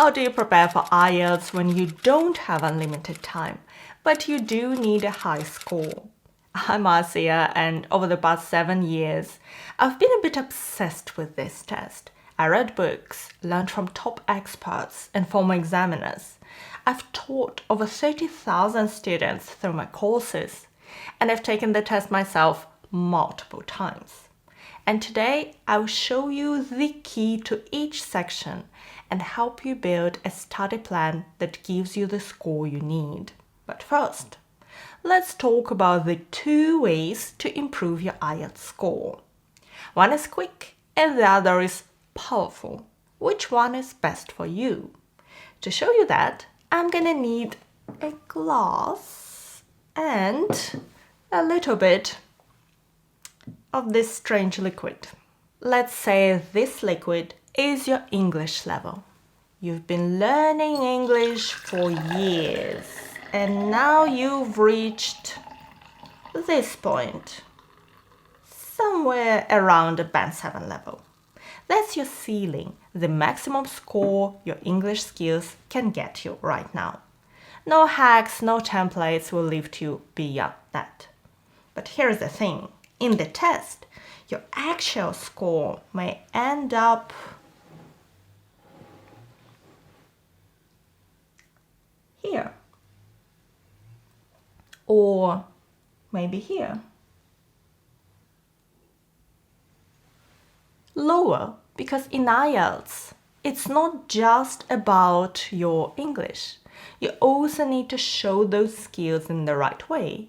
How do you prepare for IELTS when you don't have unlimited time, but you do need a high score? I'm Marcia, and over the past 7 years, I've been a bit obsessed with this test. I read books, learned from top experts and former examiners. I've taught over 30,000 students through my courses, and I've taken the test myself multiple times. And today, I'll show you the key to each section and help you build a study plan that gives you the score you need. But first, let's talk about the 2 ways to improve your IELTS score. One is quick and the other is powerful. Which one is best for you? To show you that, I'm gonna need a glass and a little bit of this strange liquid. Let's say this liquid is your English level. You've been learning English for years and now you've reached this point, somewhere around the Band 7 level. That's your ceiling, the maximum score your English skills can get you right now. No hacks, no templates will lift you beyond that. But here's the thing. In the test, your actual score may end up here, or maybe here. Lower, because in IELTS, it's not just about your English. You also need to show those skills in the right way.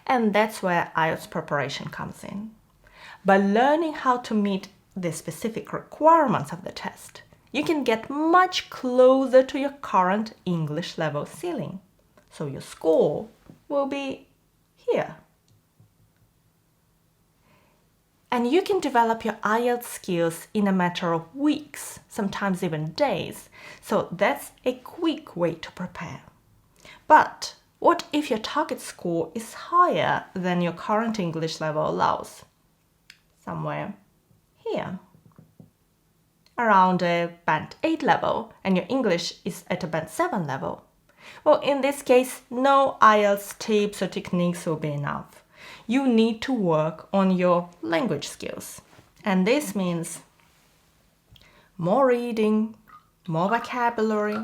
And that's where IELTS preparation comes in. By learning how to meet the specific requirements of the test, you can get much closer to your current English level ceiling. So your score will be here. And you can develop your IELTS skills in a matter of weeks, sometimes even days. So that's a quick way to prepare. But what if your target score is higher than your current English level allows? Somewhere here, around a Band 8 level, and your English is at a Band 7 level. Well, in this case, no IELTS tips or techniques will be enough. You need to work on your language skills. And this means more reading, more vocabulary,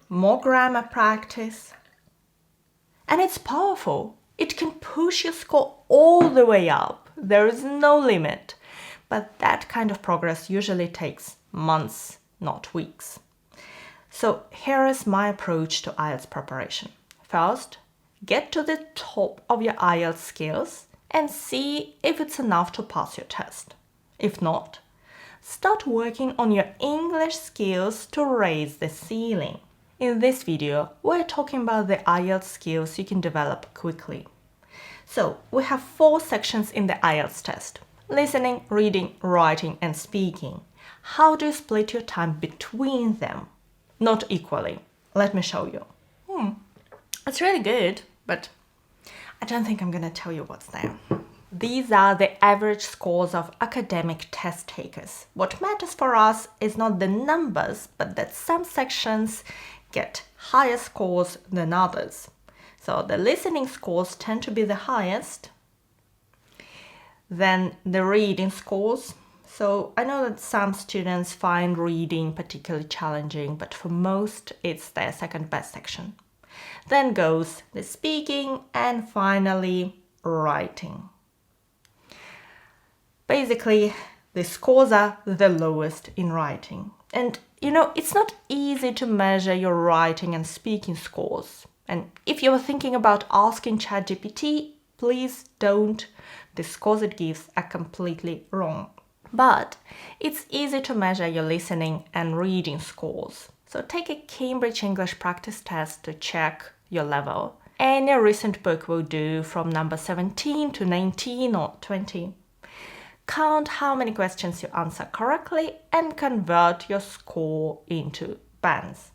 more grammar practice. And it's powerful. It can push your score all the way up. There is no limit. But that kind of progress usually takes months, not weeks. So here is my approach to IELTS preparation. First, get to the top of your IELTS skills and see if it's enough to pass your test. If not, start working on your English skills to raise the ceiling. In this video, we're talking about the IELTS skills you can develop quickly. So, we have 4 sections in the IELTS test: listening, reading, writing, and speaking. How do you split your time between them? Not equally. Let me show you. It's really good, but I don't think I'm gonna tell you what's there. These are the average scores of academic test takers. What matters for us is not the numbers, but that some sections get higher scores than others. So the listening scores tend to be the highest. Then the reading scores. So I know that some students find reading particularly challenging, but for most it's their second best section. Then goes the speaking and finally writing. Basically, the scores are the lowest in writing. And you know, it's not easy to measure your writing and speaking scores. And if you're thinking about asking ChatGPT, please don't. The scores it gives are completely wrong. But it's easy to measure your listening and reading scores. So take a Cambridge English practice test to check your level. Any recent book will do, from number 17 to 19 or 20. Count how many questions you answer correctly and convert your score into bands.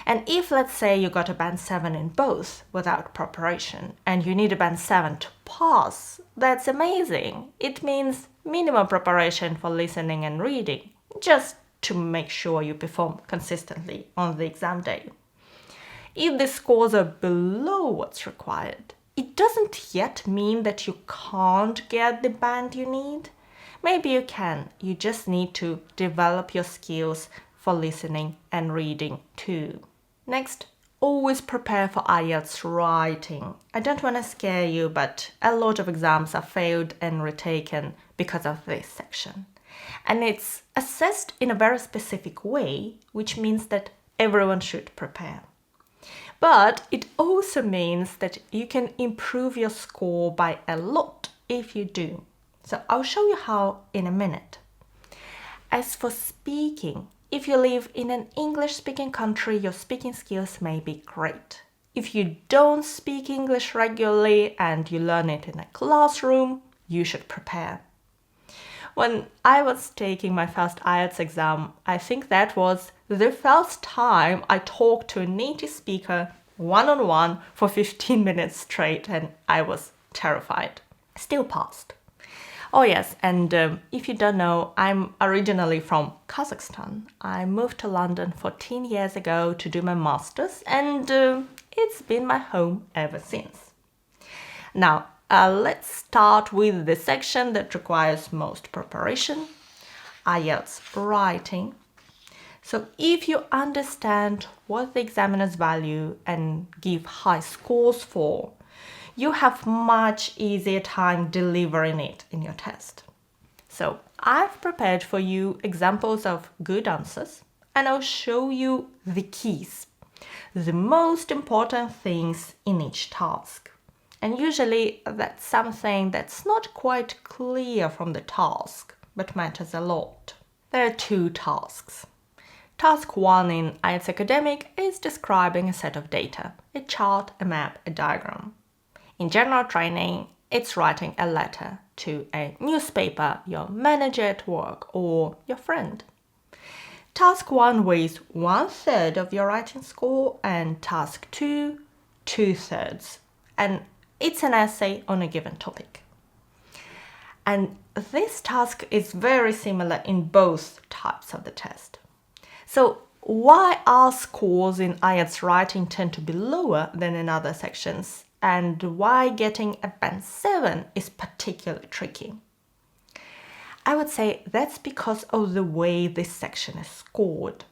And if, let's say, you got a Band 7 in both without preparation and you need a Band 7 to pass, that's amazing. It means minimum preparation for listening and reading, just to make sure you perform consistently on the exam day. If the scores are below what's required, it doesn't yet mean that you can't get the band you need. Maybe you can, you just need to develop your skills for listening and reading too. Next, always prepare for IELTS writing. I don't want to scare you, but a lot of exams are failed and retaken because of this section. And it's assessed in a very specific way, which means that everyone should prepare. But it also means that you can improve your score by a lot if you do. So I'll show you how in a minute. As for speaking, if you live in an English-speaking country, your speaking skills may be great. If you don't speak English regularly and you learn it in a classroom, you should prepare. When I was taking my first IELTS exam, I think that was the first time I talked to a native speaker one-on-one for 15 minutes straight, and I was terrified. Still passed. Oh yes, and if you don't know, I'm originally from Kazakhstan. I moved to London 14 years ago to do my master's, and it's been my home ever since. Now, let's start with the section that requires most preparation, IELTS Writing. So if you understand what the examiners value and give high scores for, you have much easier time delivering it in your test. So I've prepared for you examples of good answers, and I'll show you the keys, the most important things in each task. And usually that's something that's not quite clear from the task, but matters a lot. There are two tasks. Task 1 in IELTS Academic is describing a set of data, a chart, a map, a diagram. In general training, it's writing a letter to a newspaper, your manager at work, or your friend. Task 1 weighs 1/3 of your writing score, and task 2, 2/3. And it's an essay on a given topic. And this task is very similar in both types of the test. So why are scores in IELTS writing tend to be lower than in other sections, and why getting a band 7 is particularly tricky? I would say that's because of the way this section is scored.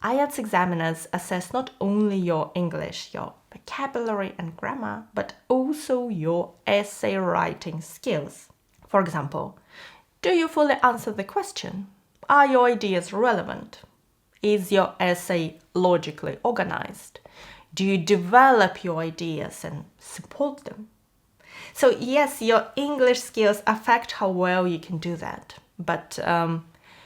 IELTS examiners assess not only your English, your vocabulary and grammar, but also your essay writing skills. For example, do you fully answer the question? Are your ideas relevant? Is your essay logically organized? Do you develop your ideas and support them? So yes, your English skills affect how well you can do that, but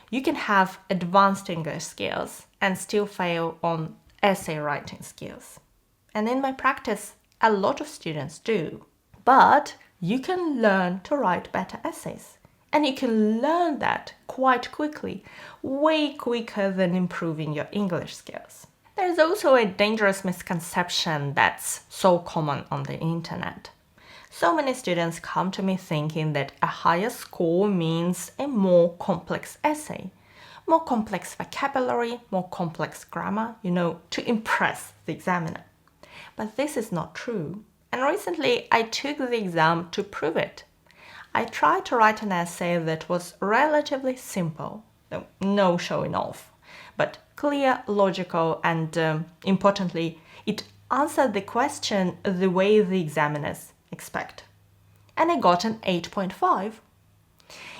you can have advanced English skills and still fail on essay writing skills. And in my practice, a lot of students do. But you can learn to write better essays. And you can learn that quite quickly, way quicker than improving your English skills. There's also a dangerous misconception that's so common on the internet. So many students come to me thinking that a higher score means a more complex essay, more complex vocabulary, more complex grammar, to impress the examiner. But this is not true. And recently I took the exam to prove it. I tried to write an essay that was relatively simple, no showing off, but clear, logical, and importantly, it answered the question the way the examiners expect. And I got an 8.5.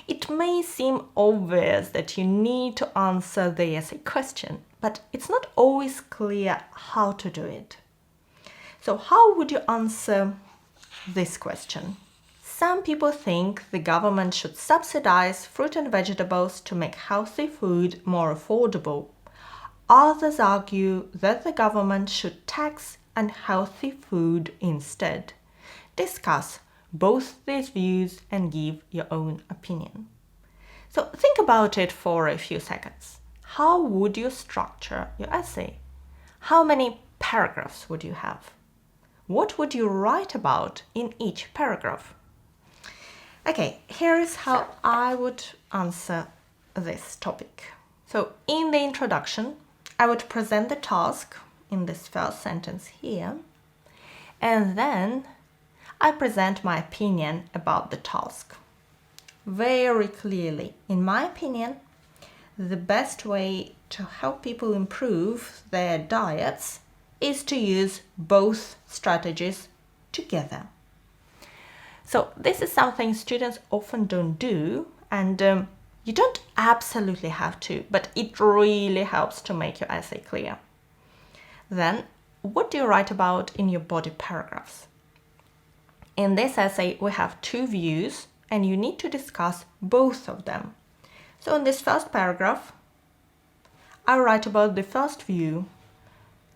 It may seem obvious that you need to answer the essay question, but it's not always clear how to do it. So how would you answer this question? Some people think the government should subsidize fruit and vegetables to make healthy food more affordable. Others argue that the government should tax unhealthy food instead. Discuss both these views and give your own opinion. So think about it for a few seconds. How would you structure your essay? How many paragraphs would you have? What would you write about in each paragraph? Okay, here is how I would answer this topic. So in the introduction, I would present the task in this first sentence here, and then I present my opinion about the task. Very clearly, in my opinion, the best way to help people improve their diets is to use both strategies together. So this is something students often don't do, and you don't absolutely have to, but it really helps to make your essay clear. Then, what do you write about in your body paragraphs? In this essay, we have two views, and you need to discuss both of them. So in this first paragraph, I write about the first view.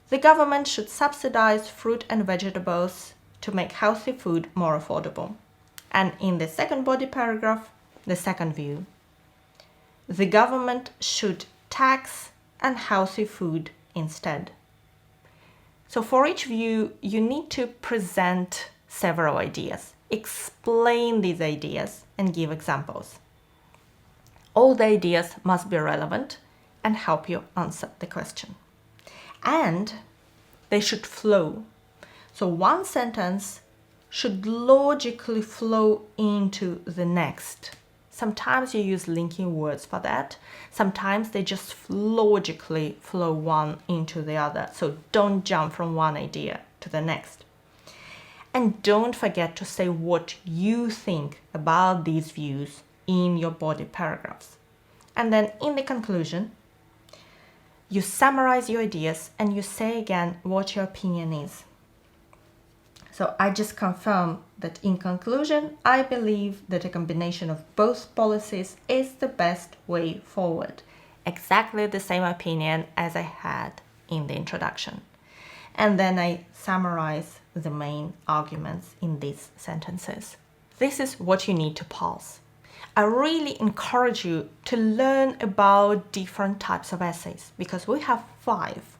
The government should subsidize fruit and vegetables to make healthy food more affordable. And in the second body paragraph, the second view. The government should tax unhealthy food instead. So for each view, you need to present several ideas, explain these ideas, and give examples. All the ideas must be relevant and help you answer the question. And they should flow. So one sentence should logically flow into the next. Sometimes you use linking words for that. Sometimes they just logically flow one into the other. So don't jump from one idea to the next. And don't forget to say what you think about these views in your body paragraphs. And then in the conclusion, you summarize your ideas and you say again what your opinion is. So I just confirm that in conclusion, I believe that a combination of both policies is the best way forward. Exactly the same opinion as I had in the introduction. And then I summarize the main arguments in these sentences. This is what you need to pass. I really encourage you to learn about different types of essays because we have 5.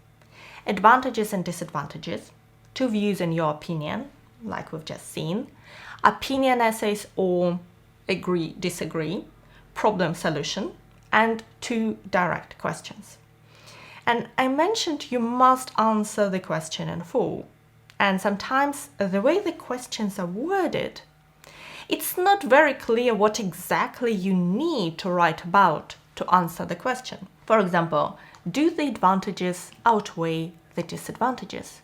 Advantages and disadvantages, 2 views and your opinion, like we've just seen, opinion essays or agree, disagree, problem solution, and 2 direct questions. And I mentioned you must answer the question in full. And sometimes the way the questions are worded, it's not very clear what exactly you need to write about to answer the question. For example, do the advantages outweigh the disadvantages?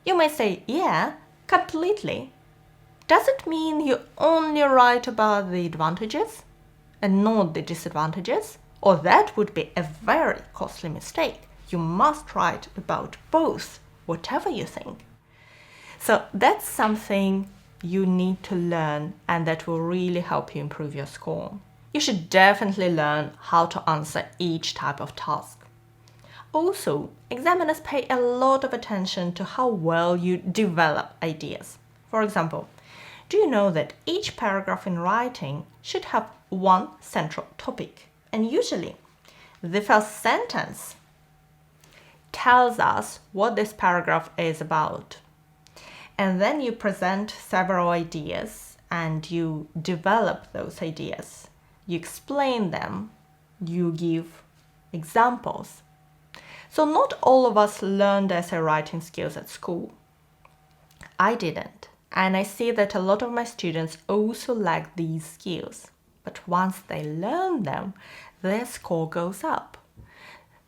You may say, yeah, completely. Does it mean you only write about the advantages and not the disadvantages? Or that would be a very costly mistake. You must write about both, whatever you think. So that's something you need to learn, and that will really help you improve your score. You should definitely learn how to answer each type of task. Also, examiners pay a lot of attention to how well you develop ideas. For example, do you know that each paragraph in writing should have one central topic? And usually, the first sentence tells us what this paragraph is about. And then you present several ideas and you develop those ideas. You explain them, you give examples. So not all of us learned essay writing skills at school. I didn't, and I see that a lot of my students also lack these skills. But once they learn them, their score goes up.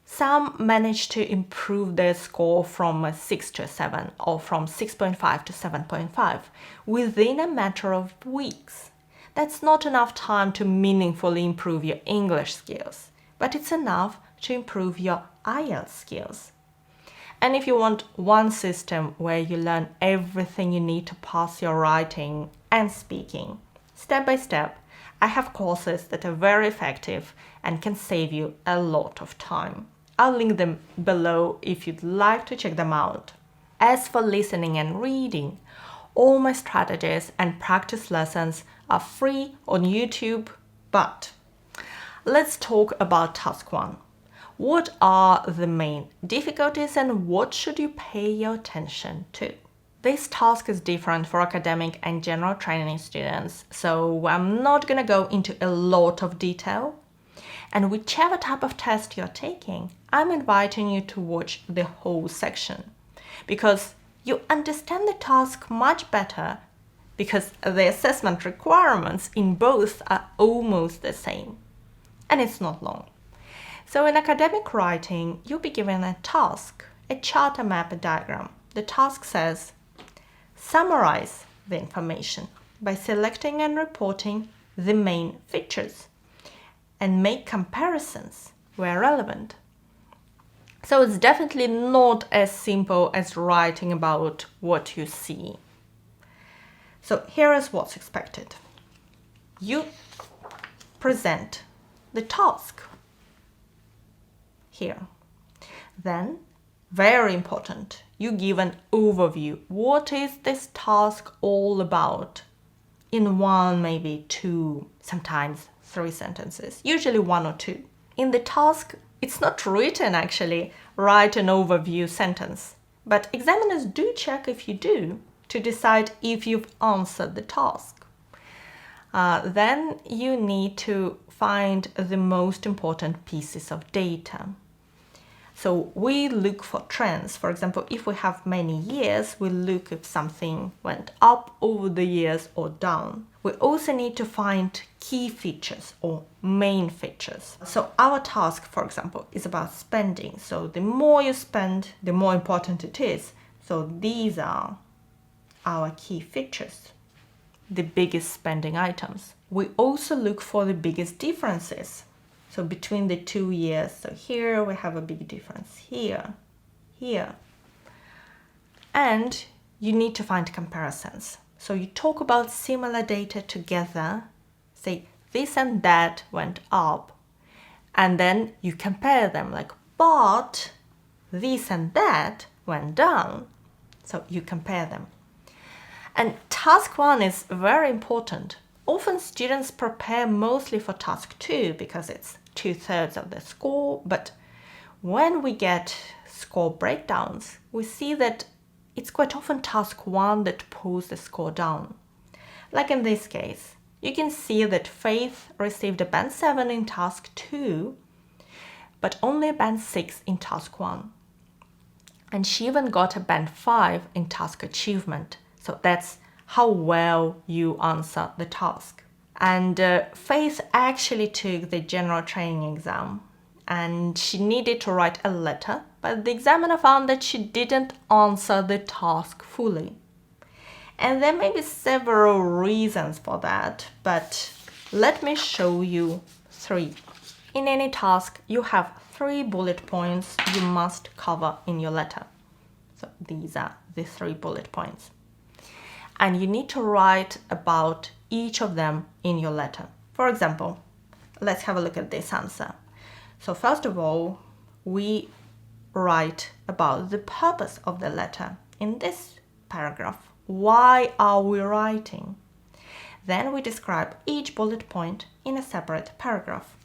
Some manage to improve their score from a 6 to a 7 or from 6.5 to 7.5 within a matter of weeks. That's not enough time to meaningfully improve your English skills, but it's enough to improve your IELTS skills. And if you want one system where you learn everything you need to pass your writing and speaking, step by step, I have courses that are very effective and can save you a lot of time. I'll link them below if you'd like to check them out. As for listening and reading, all my strategies and practice lessons are free on YouTube, but let's talk about task 1. What are the main difficulties and what should you pay your attention to? This task is different for academic and general training students, so I'm not going to go into a lot of detail. And whichever type of test you're taking, I'm inviting you to watch the whole section because you understand the task much better because the assessment requirements in both are almost the same. And it's not long. So in academic writing, you'll be given a task, a chart, a map, a diagram. The task says, summarize the information by selecting and reporting the main features and make comparisons where relevant. So it's definitely not as simple as writing about what you see. So here is what's expected. You present the task here. Then, very important, you give an overview. What is this task all about? In one, maybe two, sometimes 3 sentences, usually 1 or 2. In the task, it's not written actually, write an overview sentence, but examiners do check if you do to decide if you've answered the task. Then you need to find the most important pieces of data. So we look for trends. For example, if we have many years, we look if something went up over the years or down. We also need to find key features or main features. So our task, for example, is about spending. So the more you spend, the more important it is. So these are our key features, the biggest spending items. We also look for the biggest differences. So between the 2 years, so here we have a big difference, here. And you need to find comparisons. So you talk about similar data together, say this and that went up, and then you compare them like, but this and that went down. So you compare them. And task 1 is very important. Often students prepare mostly for task 2 because it's 2/3 of the score, but when we get score breakdowns, we see that it's quite often task 1 that pulls the score down. Like in this case, you can see that Faith received a band 7 in task 2, but only a band 6 in task 1. And she even got a band 5 in task achievement. So that's how well you answer the task. And Faith actually took the general training exam and she needed to write a letter, but the examiner found that she didn't answer the task fully. And there may be several reasons for that, but let me show you 3. In any task, you have 3 bullet points you must cover in your letter. So these are the 3 bullet points. And you need to write about each of them in your letter. For example, let's have a look at this answer. So first of all, we write about the purpose of the letter in this paragraph. Why are we writing? Then we describe each bullet point in a separate paragraph.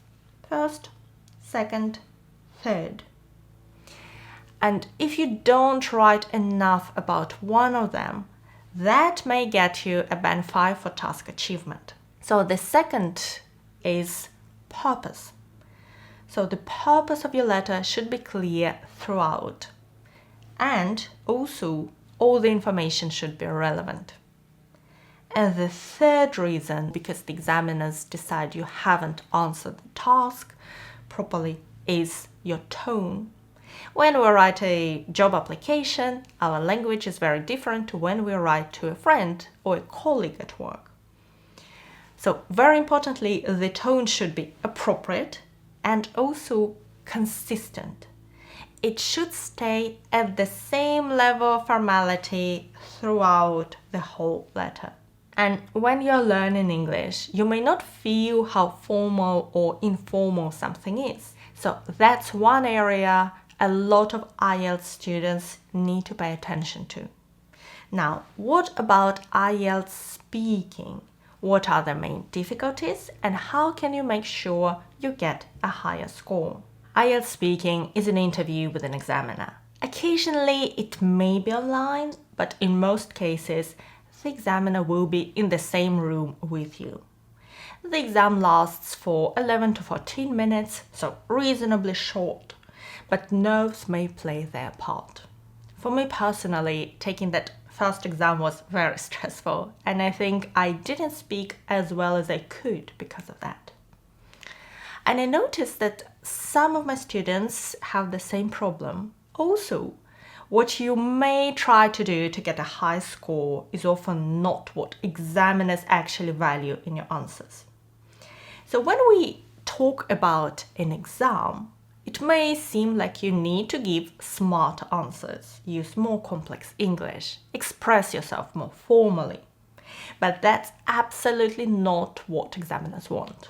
First, second, third. And if you don't write enough about one of them, that may get you a band 5 for task achievement. So the second is purpose. So the purpose of your letter should be clear throughout. And also all the information should be relevant. And the third reason, because the examiners decide you haven't answered the task properly, is your tone. When we write a job application, our language is very different to when we write to a friend or a colleague at work. So very importantly, the tone should be appropriate and also consistent. It should stay at the same level of formality throughout the whole letter. And when you're learning English, you may not feel how formal or informal something is. So that's one area a lot of IELTS students need to pay attention to. Now, what about IELTS speaking? What are the main difficulties and how can you make sure you get a higher score? IELTS speaking is an interview with an examiner. Occasionally it may be online, but in most cases the examiner will be in the same room with you. The exam lasts for 11 to 14 minutes, so reasonably short, but nerves may play their part. For me personally, taking that first exam was very stressful, and I think I didn't speak as well as I could because of that. And I noticed that some of my students have the same problem. Also, what you may try to do to get a high score is often not what examiners actually value in your answers. So when we talk about an exam, it may seem like you need to give smarter answers, use more complex English, express yourself more formally. But that's absolutely not what examiners want.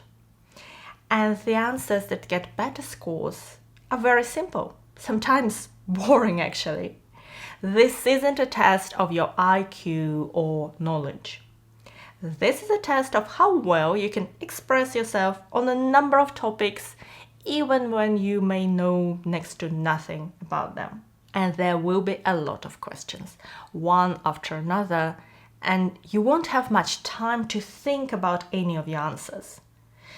And the answers that get better scores are very simple, sometimes boring actually. This isn't a test of your IQ or knowledge. This is a test of how well you can express yourself on a number of topics, even when you may know next to nothing about them. And there will be a lot of questions, one after another, and you won't have much time to think about any of your answers.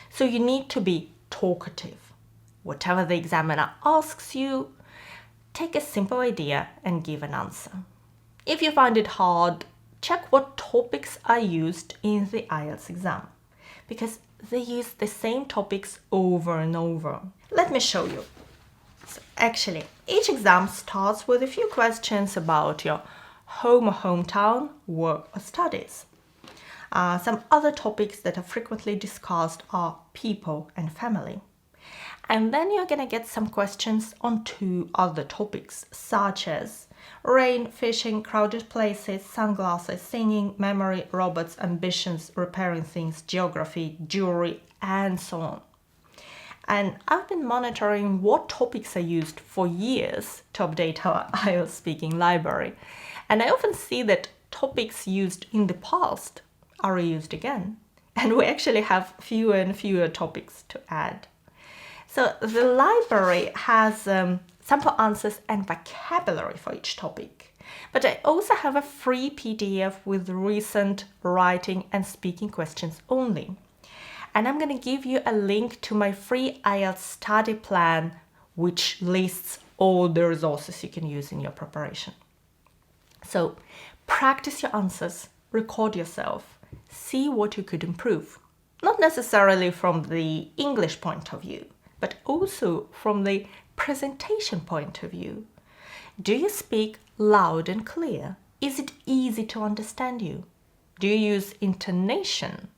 So you need to be talkative. Whatever the examiner asks you, take a simple idea and give an answer. If you find it hard, check what topics are used in the IELTS exam, because they use the same topics over and over. Let me show you. So actually, each exam starts with a few questions about your home or hometown, work or studies. Some other topics that are frequently discussed are people and family. And then you're going to get some questions on 2 other topics, such as rain, fishing, crowded places, sunglasses, singing, memory, robots, ambitions, repairing things, geography, jewelry, and so on. And I've been monitoring what topics are used for years to update our IELTS speaking library. And I often see that topics used in the past are reused again. And we actually have fewer and fewer topics to add. So the library has sample answers and vocabulary for each topic. But I also have a free PDF with recent writing and speaking questions only. And I'm going to give you a link to my free IELTS study plan, which lists all the resources you can use in your preparation. So practice your answers, record yourself, see what you could improve. Not necessarily from the English point of view, but also from the presentation point of view. Do you speak loud and clear? Is it easy to understand you? Do you use intonation?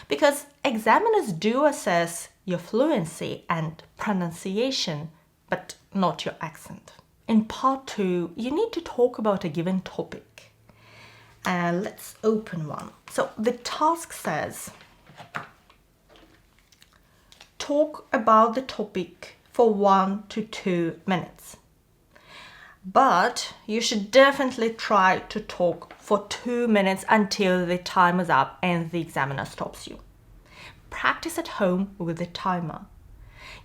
Because examiners do assess your fluency and pronunciation, but not your accent. In part 2, you need to talk about a given topic. Let's open one. So the task says, talk about the topic for 1 to 2 minutes. But you should definitely try to talk for 2 minutes until the time is up and the examiner stops you. Practice at home with the timer.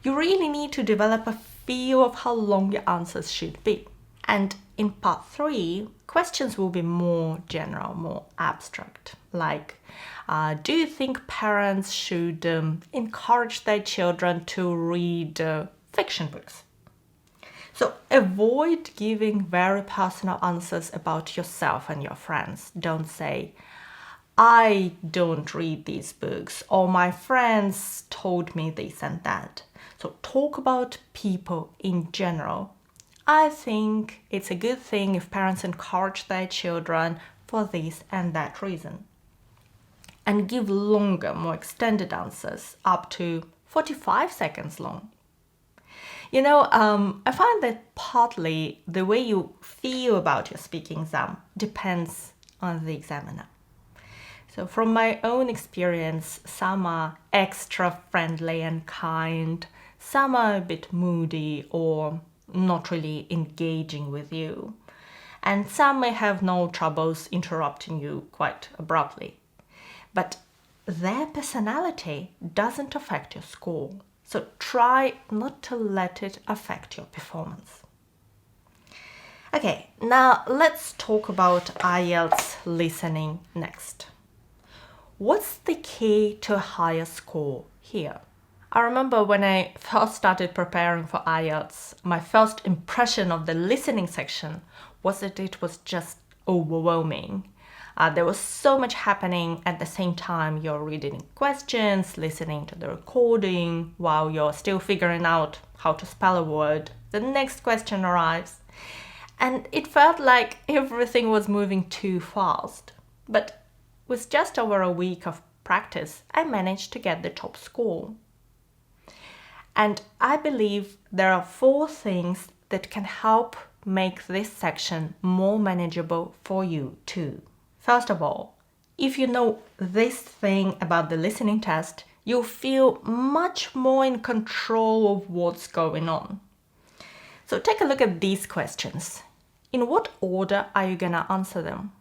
You really need to develop a feel of how long your answers should be. And in part 3, questions will be more general, more abstract, like do you think parents should encourage their children to read fiction books? So avoid giving very personal answers about yourself and your friends. Don't say, I don't read these books, or my friends told me this and that. So talk about people in general. I think it's a good thing if parents encourage their children for this and that reason. And give longer, more extended answers, up to 45 seconds long. You know, I find that partly the way you feel about your speaking exam depends on the examiner. So from my own experience, some are extra friendly and kind, some are a bit moody or not really engaging with you, and some may have no troubles interrupting you quite abruptly. But their personality doesn't affect your score. So try not to let it affect your performance. Okay, now let's talk about IELTS listening next. what's the key to a higher score here? I remember when I first started preparing for IELTS, my first impression of the listening section was that it was just overwhelming. There was so much happening at the same time. You're reading questions, listening to the recording, while you're still figuring out how to spell a word. The next question arrives. And it felt like everything was moving too fast. But with just over a week of practice, I managed to get the top score. And I believe there are 4 things that can help make this section more manageable for you too. First of all, if you know this thing about the listening test, you'll feel much more in control of what's going on. So take a look at these questions. In what order are you gonna answer them?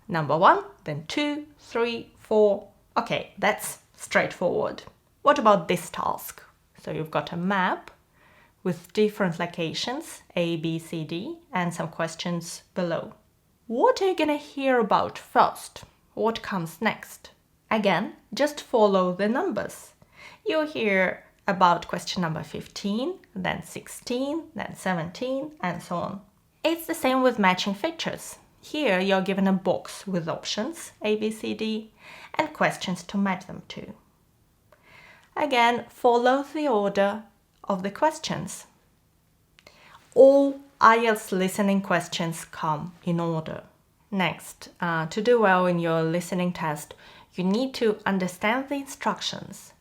Number 1, then 2, 3, 4. Okay, that's straightforward. What about this task? So you've got a map with different locations, A, B, C, D, and some questions below. What are you gonna hear about first? What comes next? Again, just follow the numbers. You'll hear about question number 15, then 16, then 17, and so on. It's the same with matching features. Here you're given a box with options, A, B, C, D, and questions to match them to. Again, follow the order of the questions. All IELTS listening questions come in order. Next, to do well in your listening test, you need to understand the instructions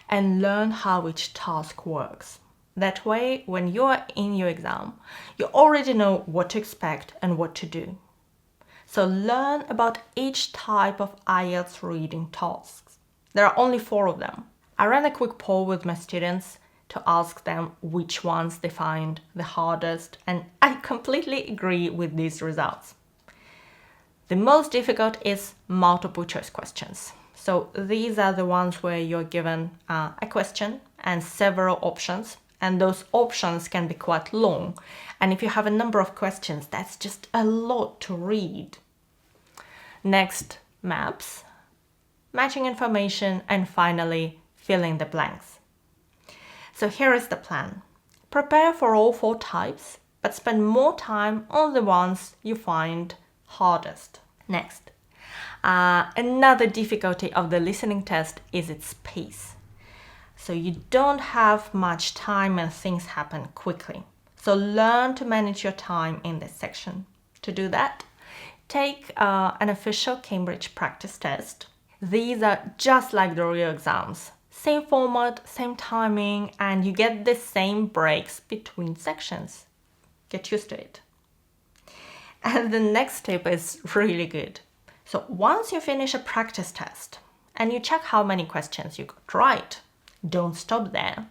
and learn how each task works. That way, when you're in your exam, you already know what to expect and what to do. So learn about each type of IELTS reading tasks. There are only 4 of them. I ran a quick poll with my students to ask them which ones they find the hardest, and I completely agree with these results. The most difficult is multiple choice questions. So these are the ones where you're given a question and several options, and those options can be quite long. And if you have a number of questions, that's just a lot to read. Next, maps, matching information, and finally, fill in the blanks. So here is the plan. Prepare for all 4 types, but spend more time on the ones you find hardest. Next, another difficulty of the listening test is its pace. So you don't have much time and things happen quickly. So learn to manage your time in this section. To do that, take an official Cambridge practice test. These are just like the real exams. Same format, same timing, and you get the same breaks between sections. Get used to it. And the next tip is really good. So once you finish a practice test and you check how many questions you got right, don't stop there.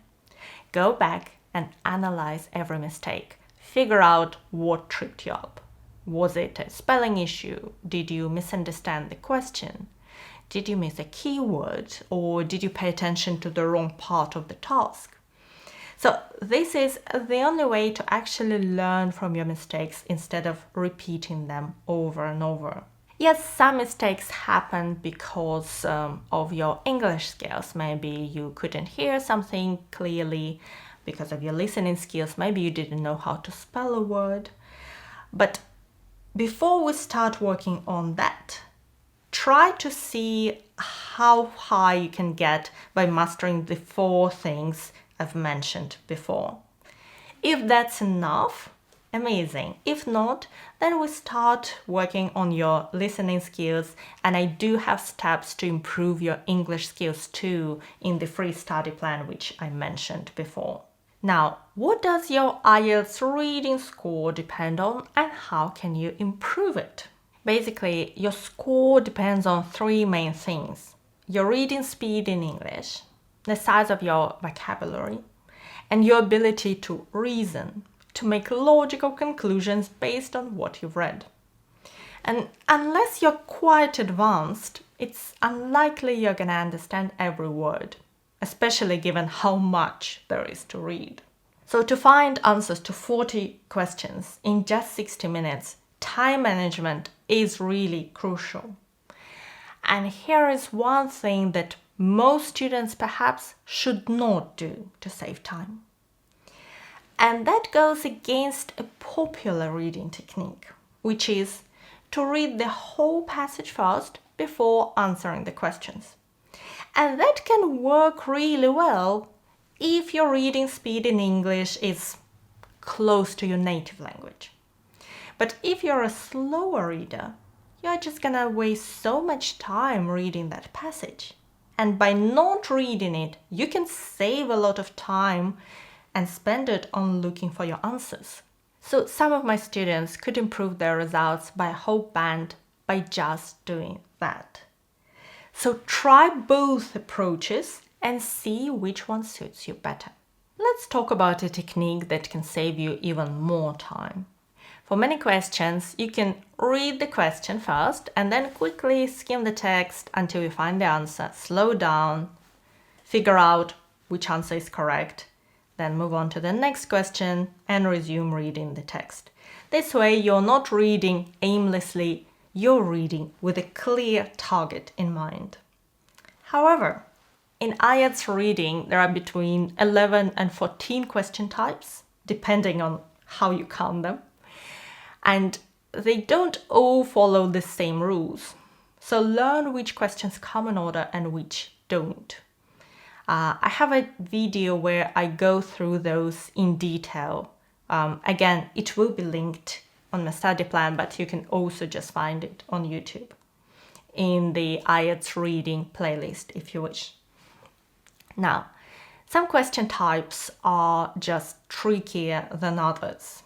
Go back and analyze every mistake. Figure out what tripped you up. Was it a spelling issue? Did you misunderstand the question? Did you miss a keyword, or did you pay attention to the wrong part of the task? So this is the only way to actually learn from your mistakes instead of repeating them over and over. Yes, some mistakes happen because of your English skills. Maybe you couldn't hear something clearly because of your listening skills. Maybe you didn't know how to spell a word. But before we start working on that, try to see how high you can get by mastering the 4 things I've mentioned before. If that's enough, amazing. If not, then we start working on your listening skills, and I do have steps to improve your English skills too in the free study plan which I mentioned before. Now, what does your IELTS reading score depend on, and how can you improve it? Basically, your score depends on 3 main things: your reading speed in English, the size of your vocabulary, and your ability to reason, to make logical conclusions based on what you've read. And unless you're quite advanced, it's unlikely you're going to understand every word, especially given how much there is to read. So to find answers to 40 questions in just 60 minutes, time management is really crucial. And here is one thing that most students perhaps should not do to save time. And that goes against a popular reading technique, which is to read the whole passage first before answering the questions. And that can work really well if your reading speed in English is close to your native language. But if you're a slower reader, you're just gonna waste so much time reading that passage. And by not reading it, you can save a lot of time and spend it on looking for your answers. So some of my students could improve their results by a whole band by just doing that. So try both approaches and see which one suits you better. Let's talk about a technique that can save you even more time. For many questions, you can read the question first and then quickly skim the text until you find the answer, slow down, figure out which answer is correct, then move on to the next question and resume reading the text. This way, you're not reading aimlessly, you're reading with a clear target in mind. However, in IELTS reading, there are between 11 and 14 question types, depending on how you count them. And they don't all follow the same rules. So learn which questions come in order and which don't. I have a video where I go through those in detail. Again, it will be linked on my study plan, but you can also just find it on YouTube in the IELTS Reading playlist if you wish. Now, some question types are just trickier than others.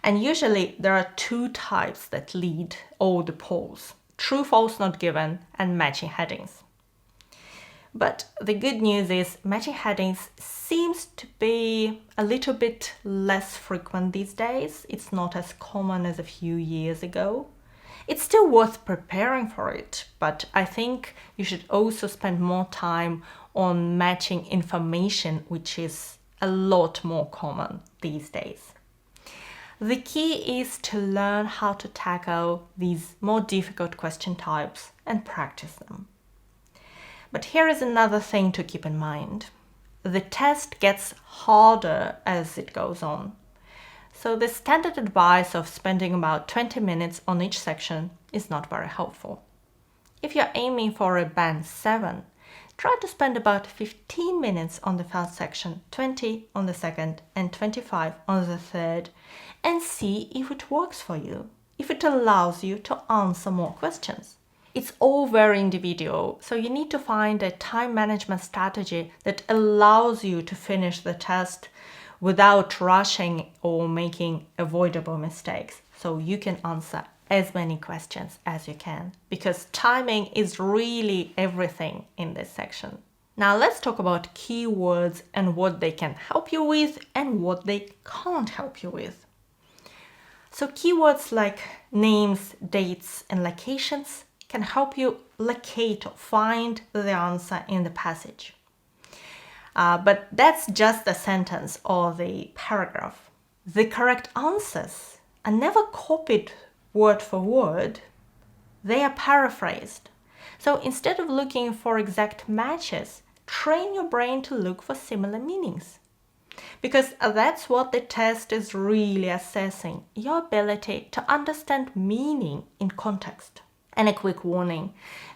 And usually there are two types that lead all the polls: true, false, not given, and matching headings. But the good news is matching headings seems to be a little bit less frequent these days. It's not as common as a few years ago. It's still worth preparing for it, but I think you should also spend more time on matching information, which is a lot more common these days. The key is to learn how to tackle these more difficult question types and practice them. But here is another thing to keep in mind. The test gets harder as it goes on. So the standard advice of spending about 20 minutes on each section is not very helpful. If you're aiming for a band 7, try to spend about 15 minutes on the first section, 20 on the second, and 25 on the third, and see if it works for you, if it allows you to answer more questions. It's all very individual, so you need to find a time management strategy that allows you to finish the test without rushing or making avoidable mistakes, so you can answer as many questions as you can, because timing is really everything in this section. Now let's talk about keywords and what they can help you with and what they can't help you with. So keywords like names, dates, and locations can help you locate or find the answer in the passage. But that's just a sentence or the paragraph. The correct answers are never copied word for word. They are paraphrased. So instead of looking for exact matches, train your brain to look for similar meanings. Because that's what the test is really assessing, your ability to understand meaning in context. And a quick warning,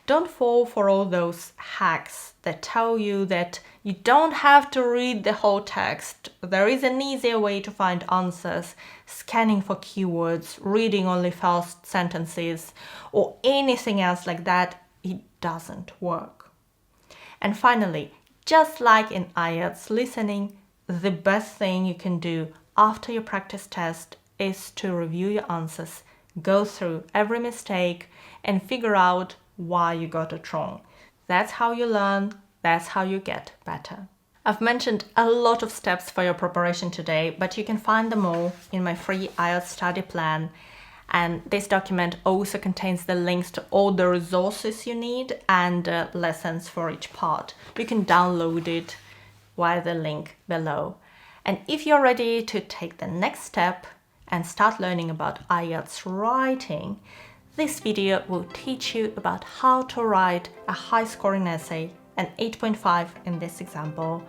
don't fall for all those hacks that tell you that you don't have to read the whole text. There is an easier way to find answers, scanning for keywords, reading only first sentences, or anything else like that. It doesn't work. And finally, just like in IELTS listening, the best thing you can do after your practice test is to review your answers, go through every mistake, and figure out why you got it wrong. That's how you learn, that's how you get better. I've mentioned a lot of steps for your preparation today, but you can find them all in my free IELTS study plan. And this document also contains the links to all the resources you need and lessons for each part. You can download it via the link below. And if you're ready to take the next step and start learning about IELTS writing, This video will teach you about how to write a high-scoring essay, an 8.5 in this example,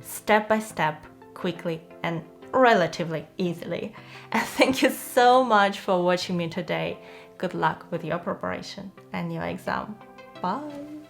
step by step, quickly and relatively easily. And thank you so much for watching me today. Good luck with your preparation and your exam. Bye!